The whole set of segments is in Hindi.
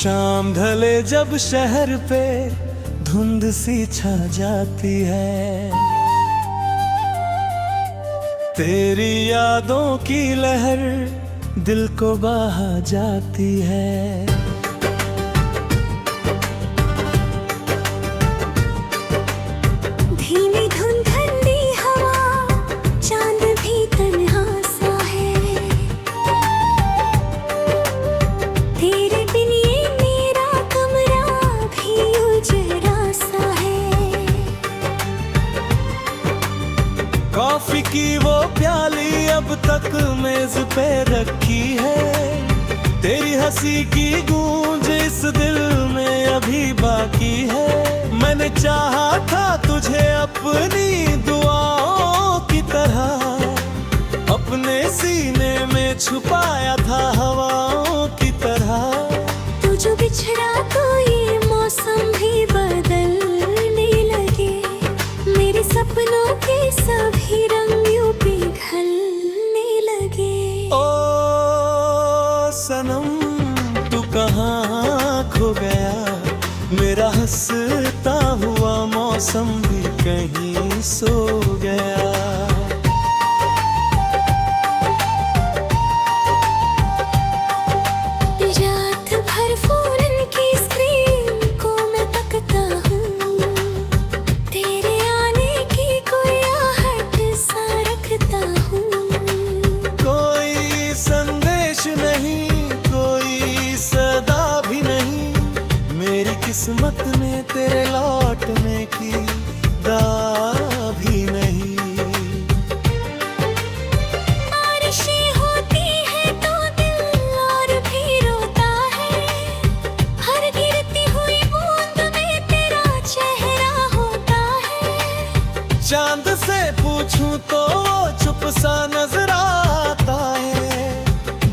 शाम ढले जब शहर पे धुंध सी छा जाती है, तेरी यादों की लहर दिल को बहा जाती है। धीमी धुन ठंडी हवा, चांद भी तन्हा सा है, तेरे बिन ये मेरा कमरा भी उजड़ा सा है। कॉफी की वो प्याली अब तक मेज पे रखी है, तेरी हंसी की गूंज इस दिल में अभी बाकी है। मैंने चाहा था तुझे अपनी दुआओं की तरह, अपने सीने में छुपाया था हवाओं की तरह। तू जो बिछड़ा तो ये मौसम भी बदलने लगे, मेरे सपनों के सभी रंग यूं पिघलने लगे। ओ सनम तू कहाँ खो गया, मेरा हंसता हुआ मौसम भी कहीं सो गया। रात भर फोन की स्क्रीन को मैं तकता हूँ, तेरे आने की कोई आहट सा रखता हूँ। कोई संदेश नहीं, कोई सदा भी नहीं, मेरी किस्मत में तेरे लौटने की दाह भी नहीं। बारिशें होती है तो दिल और भी रोता है, हर गिरती हुई बूंद में तेरा चेहरा होता है। चांद से पूछूं तो वो चुप सा नजर आता है,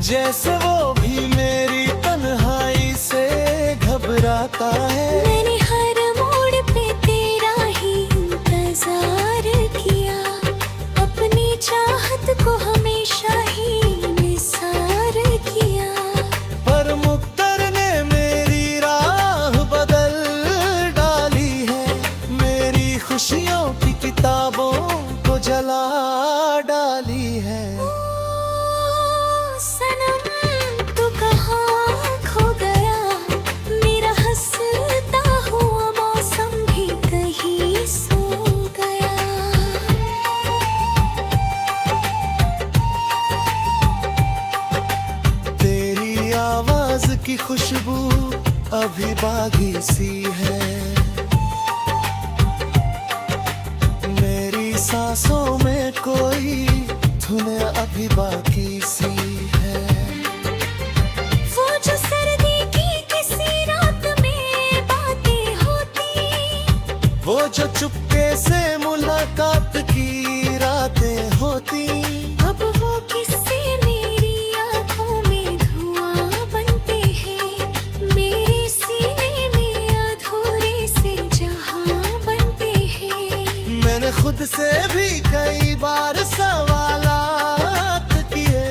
जैसे वो भी मेरी तन्हाई से घबराता है। मैंने हर मोड़ पे तेरा ही इंतजार किया, अपनी चाहत को हमेशा ही निसार किया। पर मुक्तर ने मेरी राह बदल डाली है, मेरी खुशियों की किताबों को जला डाली है। ओ सनम तू कहाँ खो गया, मेरा हंसता हुआ मौसम भी कहीं सो गया। तेरी आवाज की खुशबू अभी बागी सी है, मेरी सांसों में कोई धुन अभी बाकी सी है। वो जो सर्दी की किसी रात में बातें होती, वो जो चुपके से मुलाकात की रातें होती, अब वो किस्से मेरी आंखों में धुआं बनते हैं, मेरे सीने में अधूरे से जहां बनते हैं। मैंने खुद से भी कई बार सवालात किए,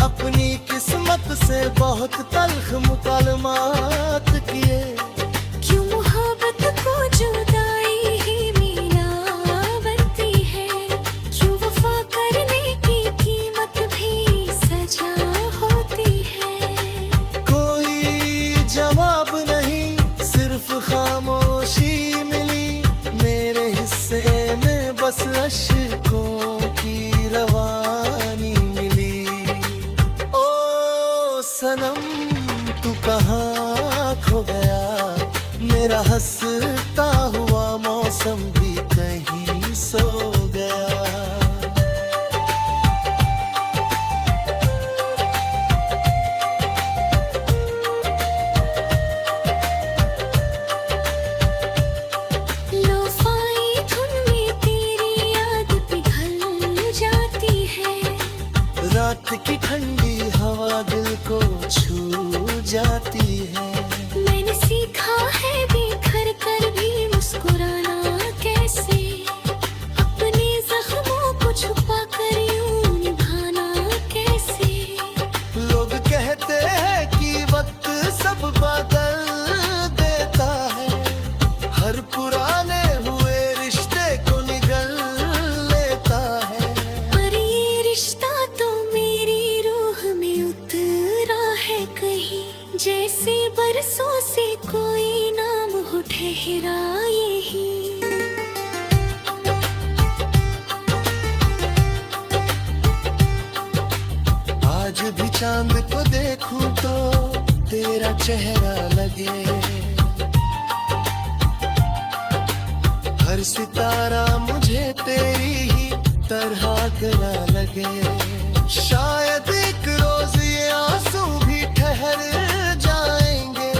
अपनी किस्मत से बहुत तल्ख मुकालमात किए। क्यों मोहब्बत को जुदाई ही मीना बनती है, क्यों वफा करने की कीमत भी सजा होती है। कोई जवाब नहीं, सिर्फ खामोशी मिली, मेरे हिस्से में बस अश्कों की रवानी मिली। ओ सनम तू कहाँ खो गया, मेरा हंसता हुआ मौसम भी कहीं सो गया। लोफाई धुन में तेरी याद पिघल जाती है, रात की ठंडी हवा दिल को छू जाती है। मैंने सीखा है बिखर कर भी मुस्कुराना कैसे, अपने जख्मों को छुपा कर यूं निभाना कैसे। लोग कहते हैं कि वक्त सब बात चेहरा यही। आज भी चांद को देखूं तो तेरा चेहरा लगे, हर सितारा मुझे तेरी ही तरह गला लगे। शायद एक रोज ये आंसू भी ठहर जाएंगे,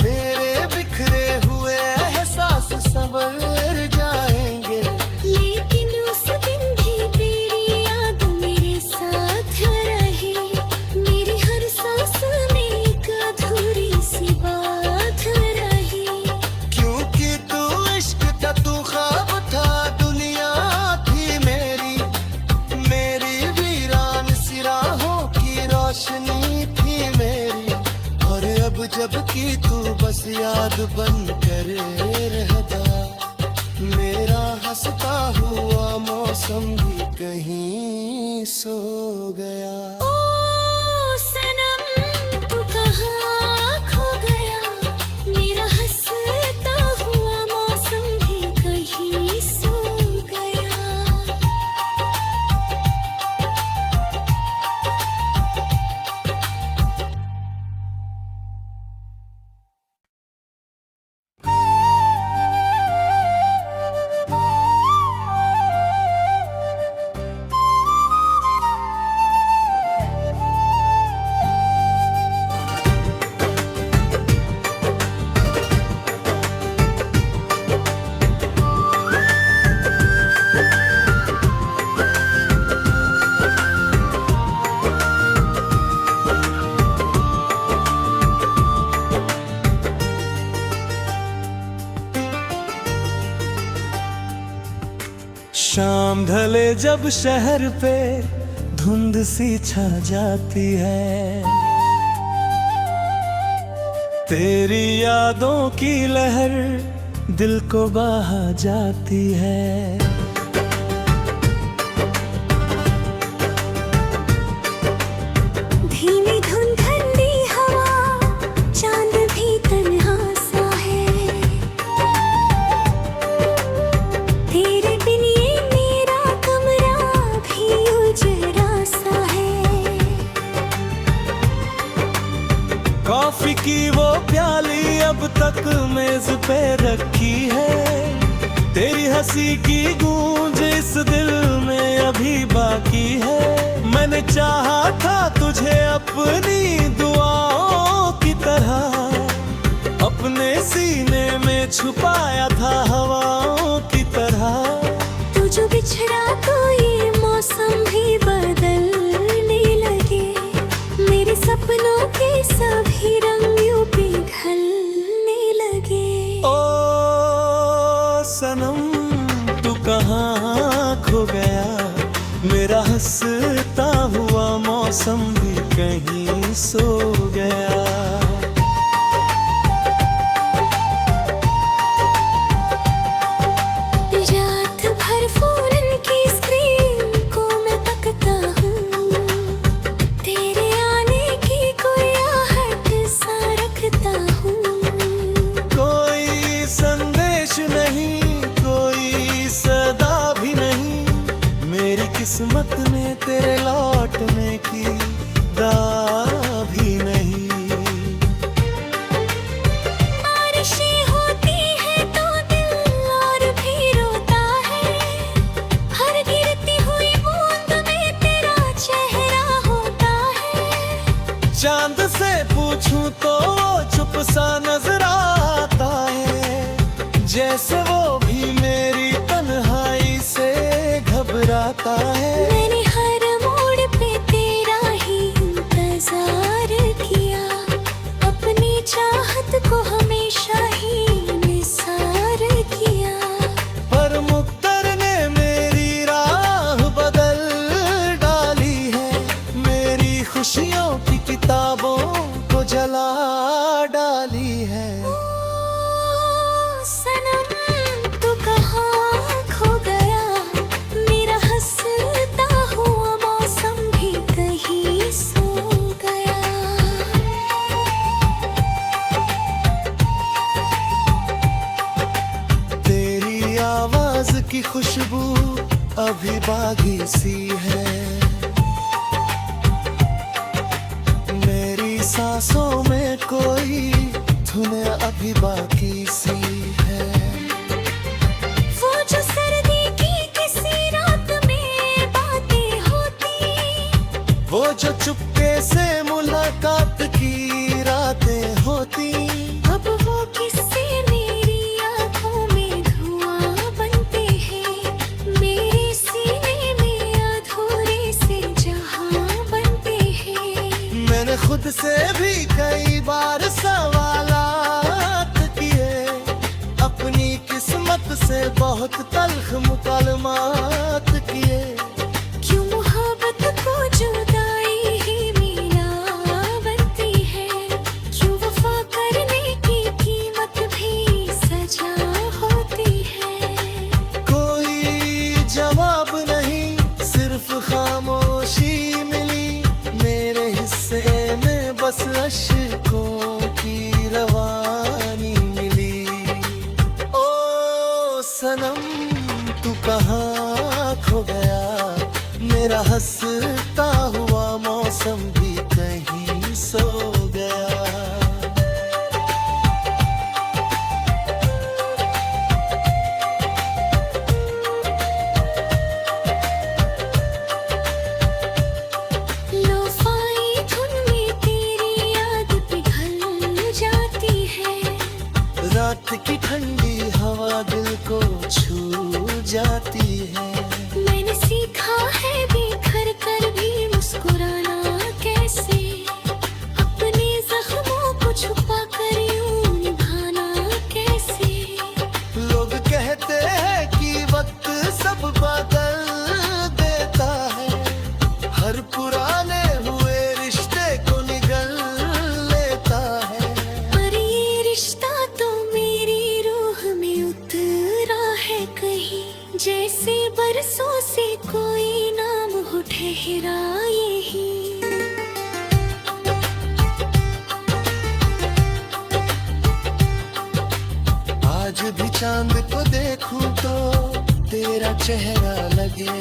मेरे बिखरे हुए एहसास संवर जाएंगे। लेकिन उस दिन भी तेरी याद मेरे साथ रही, मेरी हर सांस में एक अधूरी सी बात रही। क्योंकि तू इश्क था, तू ख्वाब था, दुनिया थी मेरी, मेरी वीरान सी राहों की रोशनी थी मेरी। और अब जब कि तू बस याद बन कर रहता, मेरा हंसता हुआ मौसम भी कहीं सो गया। ओ सनम तू कहाँ खो गया, मेरा हंसता हुआ मौसम भी कहीं सो गया। शाम ढले जब शहर पे धुंध सी छा जाती है, तेरी यादों की लहर दिल को बहा जाती है। धीमी धुन ठंडी हवा, चांद भी तन्हा सा है, तेरे बिन ये मेरा कमरा भी उजड़ा सा है। कॉफी की वो प्याली अब तक मेज पे रखी है, तेरी हंसी की गूंज इस दिल में अभी बाकी है। मैंने चाहा था तुझे अपनी दुआओं की तरह, अपने सीने में छुपाया था हवाओं की तरह। तू जो बिछड़ा तो ये मौसम भी बदलने लगे, मेरे सपनों के सभी रंग यूं पिघलने लगे। ओ सनम तू कहाँ खो गया, मेरा हंसता हुआ मौसम भी कहीं सो गया। रात भर फोन की स्क्रीन को मैं तकता हूँ, तेरे आने की कोई आहट सा रखता हूँ। कोई संदेश नहीं, कोई सदा भी नहीं, मेरी किस्मत में तेरे लौटने की दाह भी नहीं। बारिशें होती है तो दिल और भी रोता है, हर गिरती हुई बूंद में तेरा चेहरा होता है। चांद से पूछूं तो वो चुप सा नजर आता है, जैसे वो भी मेरी तन्हाई से घबराता है। मैंने हर मोड़ पे तेरा ही इंतजार किया, अपनी चाहत को हमेशा ही निसार किया। पर मुक्तर ने मेरी राह बदल डाली है, मेरी खुशियों की किताबों को जला डाली है। ओ सनम तू कहाँ खो गया, मेरा हंसता जो चुपके से मुलाकात की रातें होती, अब वो किस्से मेरी आंखों में धुआं बनते हैं, मेरे सीने में अधूरे से जहां बनते हैं। मैंने खुद से भी कई बार सवालात किए, अपनी किस्मत से बहुत तल्ख मुकालमात किए। क्यों मोहब्बत को जुदाई ही मीना बनती है, क्यों वफा करने की कीमत भी सजा होती है। कोई जवाब नहीं, सिर्फ खामोशी मिली, मेरे हिस्से में बस अश्कों की रवानी मिली। ओ सनम तू कहाँ खो गया, मेरा हंसता हुआ मौसम भी कहीं सो गया। लोफाई धुन में तेरी याद पिघल जाती है, रात की ठंडी हवा दिल को छू जाती है। मैंने सीखा है बिखर कर भी मुस्कुराना कैसे, अपने जख्मों को छुपा कर यूं निभाना कैसे। लोग कहते हैं कि वक्त सब बदल देता है, हर पुराने हुए रिश्ते को निगल लेता है। पर ये रिश्ता तो मेरी रूह में उतरा है कहीं, जैसे बरसों से कोई नाम हो ठहरा यही। आज भी चांद को देखूं तो तेरा चेहरा लगे,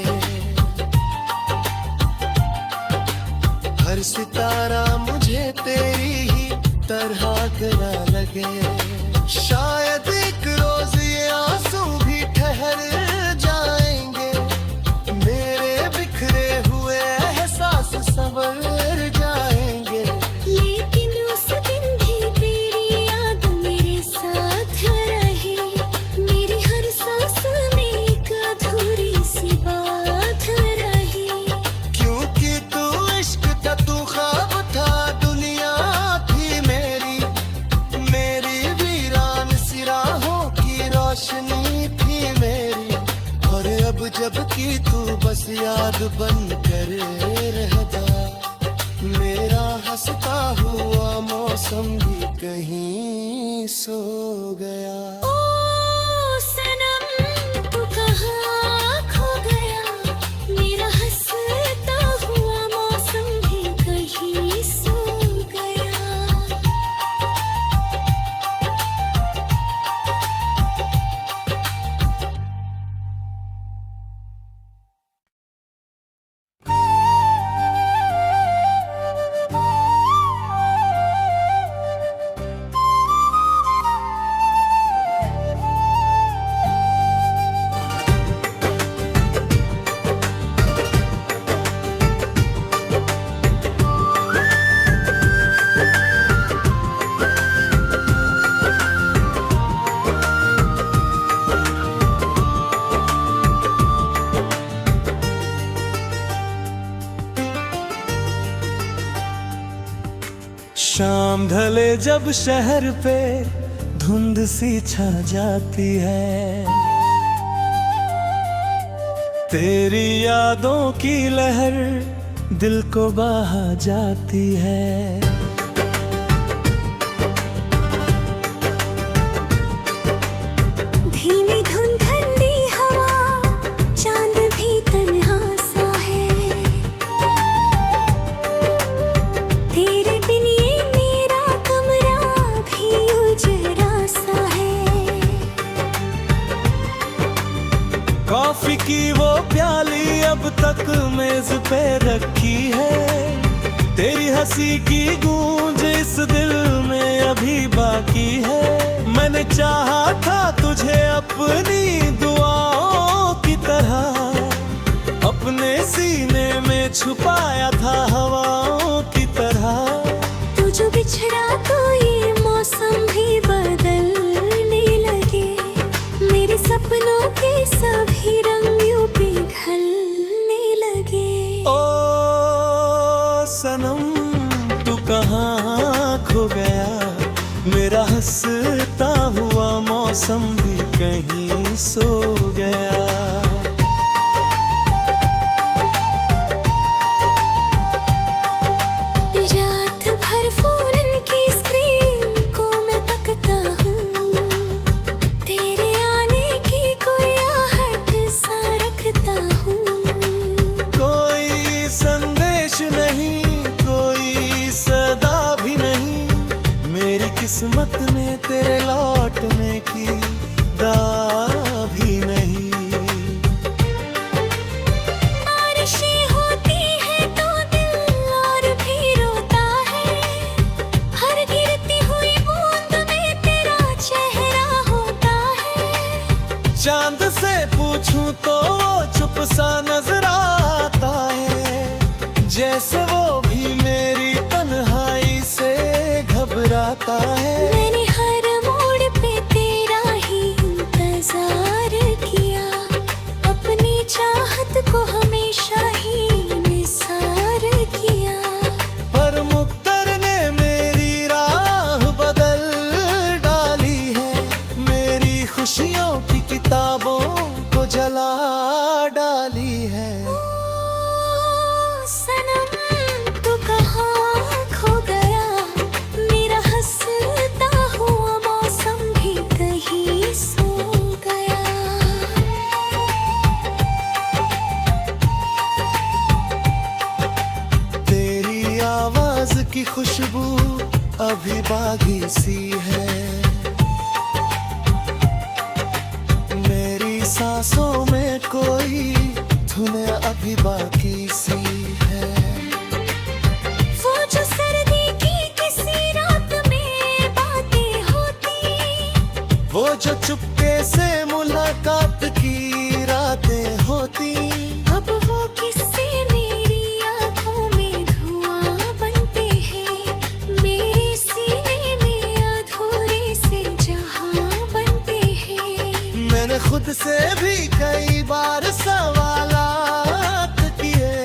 हर सितारा मुझे तेरी ही तरह गला लगे। शायद एक रोज ये आंसू भी ठहर जाएंगे, मेरे बिखरे हुए एहसास संवर जाएंगे। लेकिन उस दिन भी तेरी याद मेरे साथ रही, मेरी हर सांस में एक अधूरी सी बात रही। क्योंकि तू इश्क था, तू ख्वाब था, दुनिया थी मेरी, मेरी वीरान सी राहों की रोशनी थी मेरी। और अब जबकि तू बस याद बन कर रह जा, मेरा हंसता हुआ मौसम भी कहीं सो गया। ओ सनम तू कहाँ खो गया, मेरा हंसता हुआ मौसम भी कहीं सो गया। शाम ढले जब शहर पे धुंध सी छा जाती है, तेरी यादों की लहर दिल को बहा जाती है। धीमी धुन ठंडी हवा, चांद भी तन्हा सा है, तेरे बिन ये मेरा कमरा भी उजड़ा सा है। कॉफी की वो प्याली अब तक मेज पे रखी है, तेरी हंसी की गूंज इस दिल में अभी बाकी है। मैंने चाहा था तुझे अपनी दुआओं की तरह, अपने सीने में छुपाया था हवा हंसता हुआ मौसम भी कहीं सो गया। रात भर फोन की स्क्रीन को मैं तकता हूँ, तेरे आने की कोई आहट सा रखता हूँ। कोई संदेश नहीं, कोई सदा भी नहीं, मेरी किस्मत में तेरे लौटने की दाह भी नहीं। बारिशें होती है तो दिल और भी रोता है, हर गिरती हुई बूंद में तेरा चेहरा होता है। चांद से पूछूं तो वो चुप सा नजर आता है, जैसे वो भी मेरी तन्हाई से घबराता है। मैंने हर मोड़ पे तेरा ही इंतजार किया, अपनी चाहत को हमेशा ही निसार किया। पर मुक्तर ने मेरी राह बदल डाली है, मेरी खुशियों की किताबों को जला डाली है। ओ सनम तू कहाँ खो गया, मेरा हंसता हुआ मौसम भी कहीं सो गया। तेरी आवाज की खुशबू अभी बागी सी है, मेरी सांसों में कोई धुन अभी बाकी सी है। वो जो सर्दी की किसी रात में बातें होती, वो जो चुपके से मुलाकात की रातें होती, अब वो किस्से मेरी आंखों में धुआं बनते हैं, मेरे सीने में अधूरे से जहां बनते हैं। मैंने खुद से भी कई बार सवालात किए,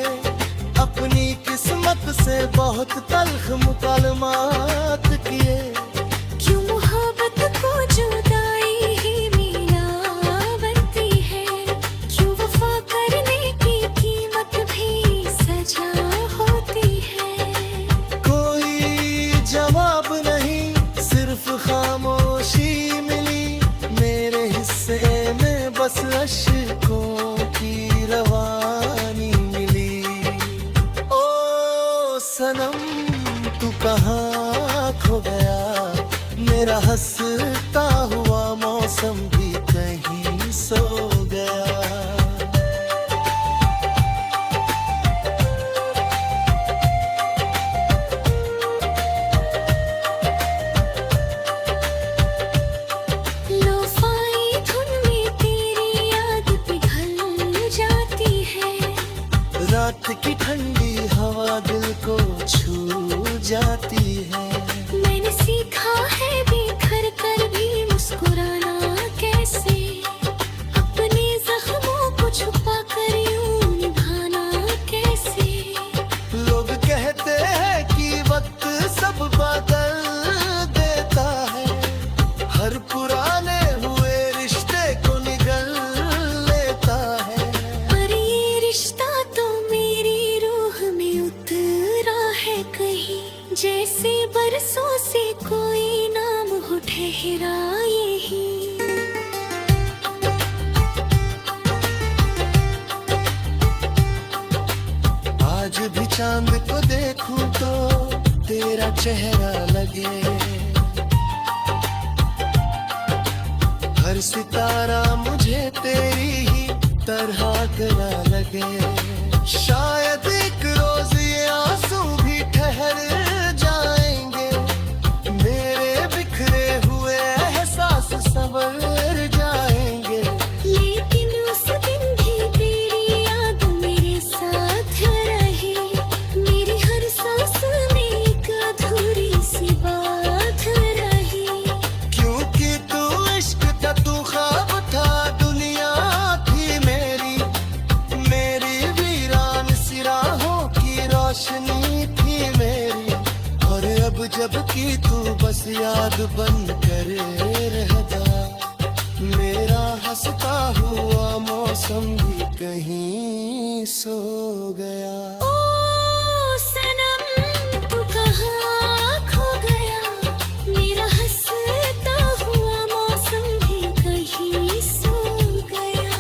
अपनी किस्मत से बहुत तल्ख मुकालमात किए। क्यों मोहब्बत को जुदाई ही मीना बनती है, क्यों वफा करने की कीमत भी सजा होती है। कोई जवाब नहीं, सिर्फ खामोशी मिली, मेरे हिस्से में बस अश्कों की रवानी मिली। ओ सनम तू कहाँ खो गया, मेरा हंसता हुआ मौसम भी कहीं सो गया। लोफाई धुन में तेरी याद पिघल जाती है, रात की ठंडी हवा दिल को छू जाती है। मैंने सीखा है बिखर कर भी मुस्कुराना कैसे, अपने जख्मों को छुपा कर यूं निभाना कैसे। लोग कहते हैं कि वक्त सब बदल देता है, हर पुराने हुए रिश्ते को निगल लेता है। पर ये रिश्ता तो मेरी रूह में उतरा है कहीं, जैसे बरसों से कोई नाम हो ठहरा यही। आज भी चांद को देखूं तो तेरा चेहरा लगे, हर सितारा मुझे तेरी ही तरह गला लगे। शायद एक रोज ये आंसू भी ठहर जाएंगे, मेरे बिखरे हुए एहसास संवर जाएंगे। लेकिन उस दिन भी तेरी याद मेरे साथ रही, मेरी हर सांस में एक अधूरी सी बात रही। क्योंकि तू इश्क था, तू ख्वाब था, दुनिया थी मेरी, मेरी वीरान सी राहों की रोशनी थी मेरी। और अब जब कि तू बस याद बन कर रहता। मेरा हंसता हुआ मौसम भी कहीं सो गया। ओ सनम तू कहाँ खो गया, मेरा हंसता हुआ मौसम भी कहीं सो गया।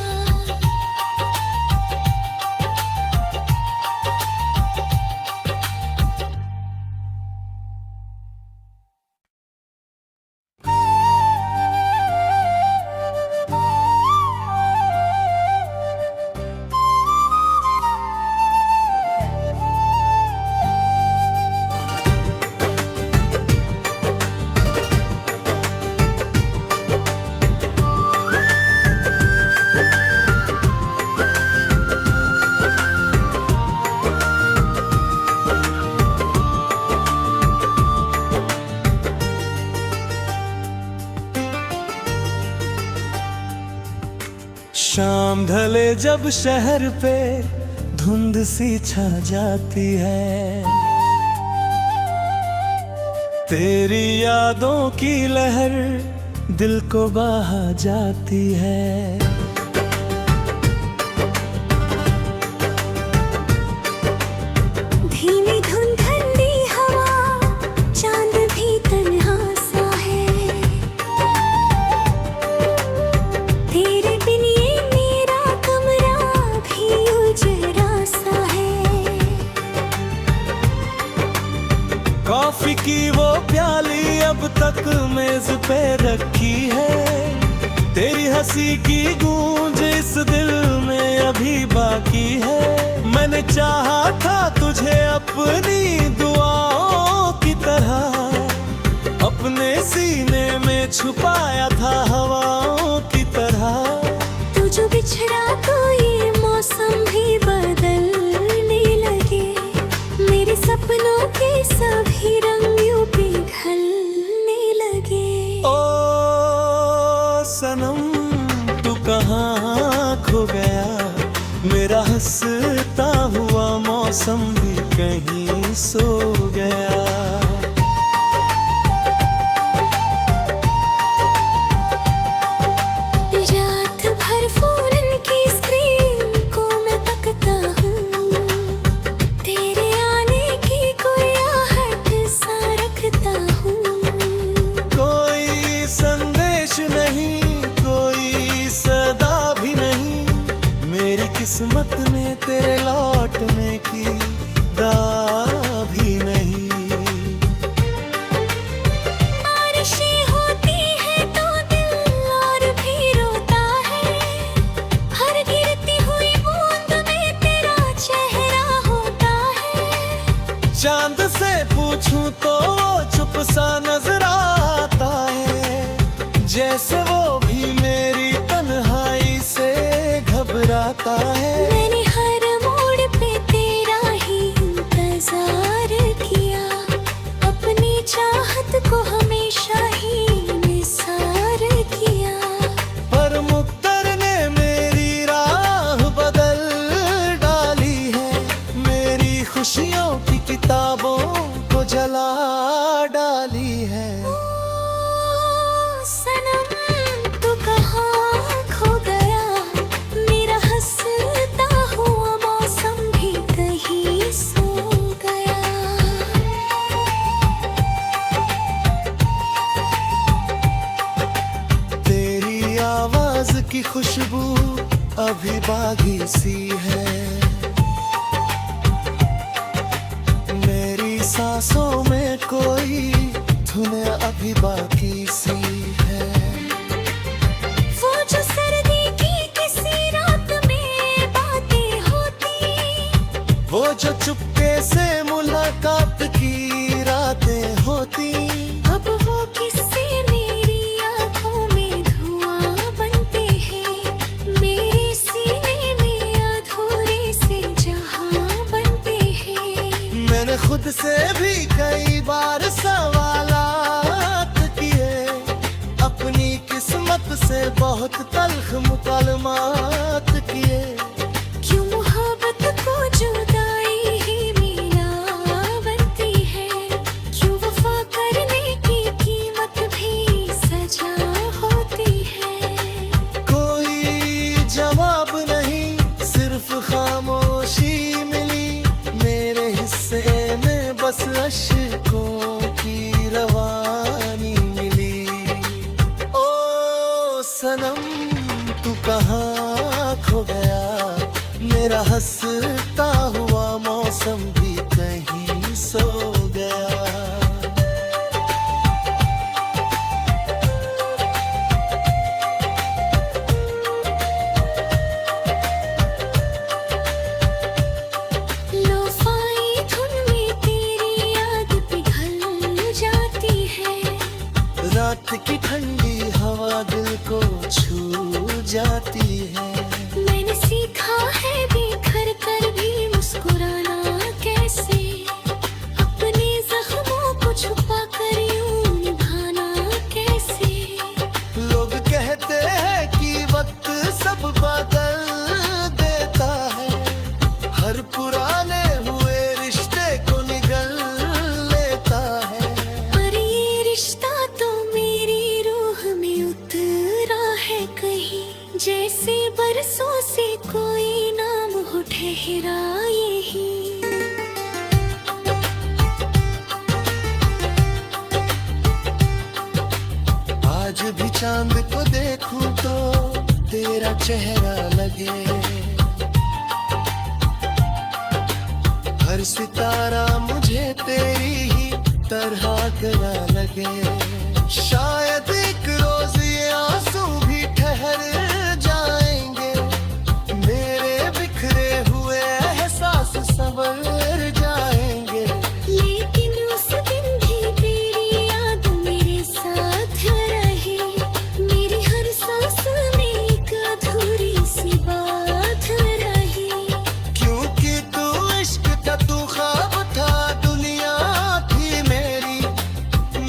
शाम ढले जब शहर पे धुंध सी छा जाती है, तेरी यादों की लहर दिल को बहा जाती है। धीमी धुन ठंडी हवा, चांद भी तन्हा सा है, तेरे बिन ये मेरा कमरा भी उजड़ा सा है। कॉफी की वो प्याली अब तक मेज पे रखी है, तेरी हंसी की गूंज इस दिल में अभी बाकी है। मैंने चाहा था तुझे अपनी दुआओं की तरह, अपने सीने में छुपाया था हवाओं की तरह। तू जो बिछड़ा तो ये मौसम भी बदलने लगे, मेरे सपनों के सभी रंग यूं पिघलने लगे। ओ सनम तू कहाँ खो गया, मेरा हंसता हुआ मौसम भी कहीं सो गया। रात भर फोन की स्क्रीन को मैं तकता हूँ, तेरे आने की कोई आहट सा रखता हूँ। कोई संदेश नहीं, कोई सदा भी नहीं, मेरी किस्मत में तेरे लौटने की दाह भी नहीं। बारिशें होती है तो दिल और भी रोता है, हर गिरती हुई बूंद में तेरा चेहरा होता है। चांद से पूछूं तो वो चुप सा नजर आता है, जैसे वो भी मेरी तन्हाई से घबराता है। मैंने हर मोड़ पे तेरा ही इंतजार किया, अपनी चाहत को हमेशा ही निसार किया। पर मुक्तर ने मेरी राह बदल डाली है, मेरी खुशियों की किताबों को जला डाली है। ओ सनम तू कहाँ खो गया, मेरा हंसता हुआ मौसम भी कहीं सो गया। तेरी आवाज की खुशबू अभी बागी सी है, मेरी सांसों में कोई धुन अभी बाकी सी है। वो जो सर्दी की किसी रात में बातें होती, वो जो चुपके से मुलाकात की रातें होती, अब वो किस्से मेरी आंखों में धुआं बनते हैं, मेरे सीने में अधूरे से जहां बनते हैं। मैंने खुद से भी कई बार सवालात किए, अपनी किस्मत से बहुत तल्ख मुकालमात किए। क्यों मोहब्बत को जुदाई ही मीना बनती है, क्यों वफा करने की सांसें में बस अश्कों की रवानी मिली। ओ सनम तू कहाँ खो गया, मेरा हंसता हुआ मौसम भी कहीं सो गया। रात की ठंडी हवा दिल को छू जाती है। मैंने सीखा है बिखर कर भी मुस्कुराना कैसे, अपने जख्मों को छुपा कर यूं निभाना कैसे। लोग कहते हैं कि वक्त सब बदल देता है, हर पुराने हुए रिश्ते को निगल लेता है। पर ये रिश्ता तो मेरी रूह में उतरा है कहीं, जैसे बरसों से कोई नाम हो ठहरा यही। आज भी चांद को देखूं तो तेरा चेहरा लगे, हर सितारा मुझे तेरी ही तरह गला लगे। शायद एक रोज ये आंसू भी ठहर जाएंगे, मेरे बिखरे हुए एहसास संवर जाएंगे। लेकिन उस दिन भी तेरी याद मेरे साथ रही, मेरी हर सांस में एक अधूरी सी बात रही। क्योंकि तू इश्क था, तू ख्वाब था, दुनिया थी मेरी,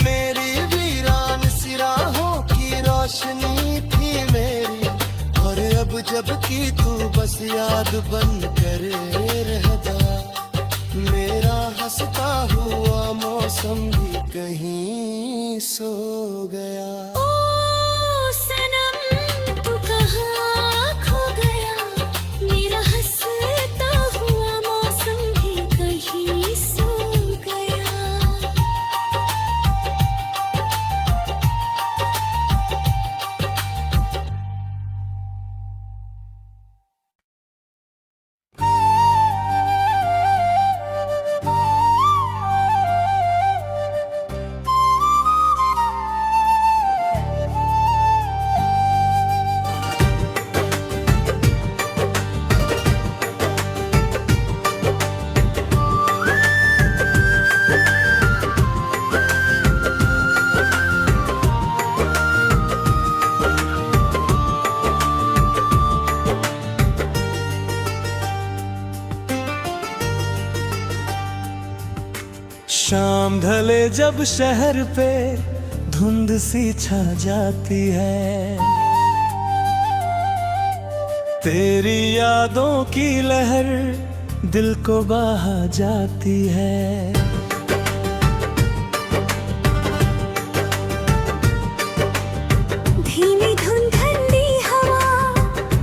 मेरी वीरान सी राहों की रोशनी थी मेरी। और अब जब कि तू बस याद बन कर रहता, मेरा हंसता हुआ मौसम भी कहीं सो गया। ओ सनम तू कहाँ खो गया, मेरा हंसता हुआ मौसम भी कहीं सो गया। शाम ढले जब शहर पे धुंध सी छा जाती है, तेरी यादों की लहर दिल को बहा जाती है। धीमी धुन ठंडी हवा,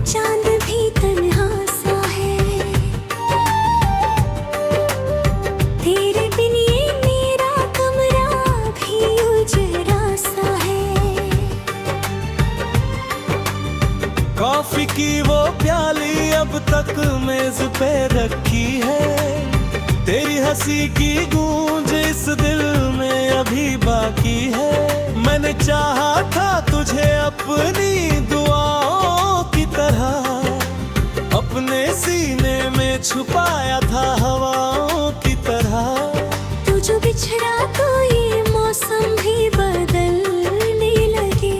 चांद भी तन्हा सा है, तेरे बिन ये मेरा कमरा भी उजड़ा सा है। कॉफी की वो प्याली अब तक मेज पे रखी है, तेरी हंसी की गूंज इस दिल में अभी बाकी है। मैंने चाहा था तुझे अपनी दुआओं की तरह, अपने सीने में छुपाया था हवाओं की तरह। तू जो बिछड़ा तो ये मौसम भी बदलने लगे,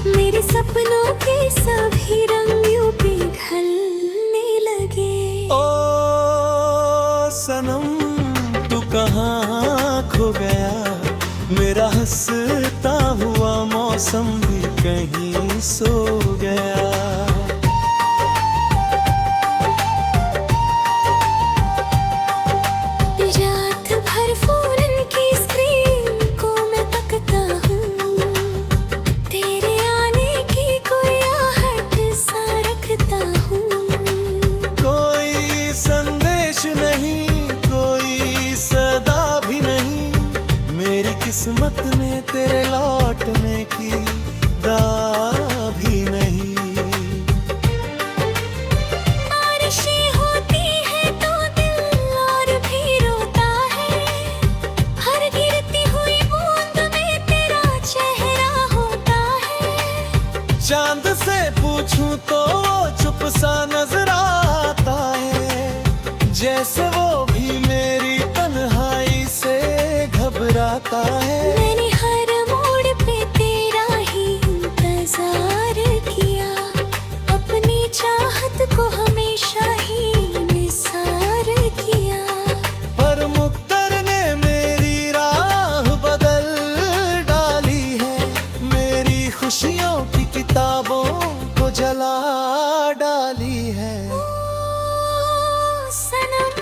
मेरे सपनों के सभी रंग यूं पिघलने लगे। ओ सनम तू कहाँ खो गया, मेरा हंसता हुआ मौसम भी कहीं सो गया। रात भर फोन की स्क्रीन को मैं तकता हूँ, तेरे आने की कोई आहट सा रखता हूँ। कोई संदेश नहीं, कोई किस्मत ने तेरे लौटने की दाह भी नहीं। बारिशें होती है तो दिल और भी रोता है, हर गिरती हुई बूंद में तेरा चेहरा होता है। चांद से पूछूं तो वो चुप सा नजर आता है, जैसे वो भी मेरी तन्हाई से घबराता है। मैंने हर मोड़ पे तेरा ही इंतजार किया, अपनी चाहत को हमेशा ही निसार किया। पर मुक्तर ने मेरी राह बदल डाली है, मेरी खुशियों की किताबों को जला डाली है। ओ सनम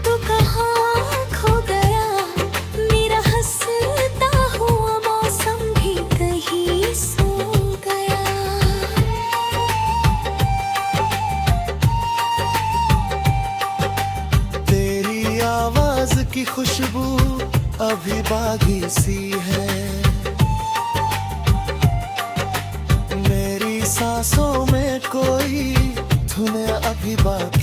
तू कहाँ खो गया, मेरा हंसता हुआ मौसम भी कहीं सो गया। तेरी आवाज की खुशबू अभी बागी सी है, मेरी सांसों में कोई धुन अभी बाकी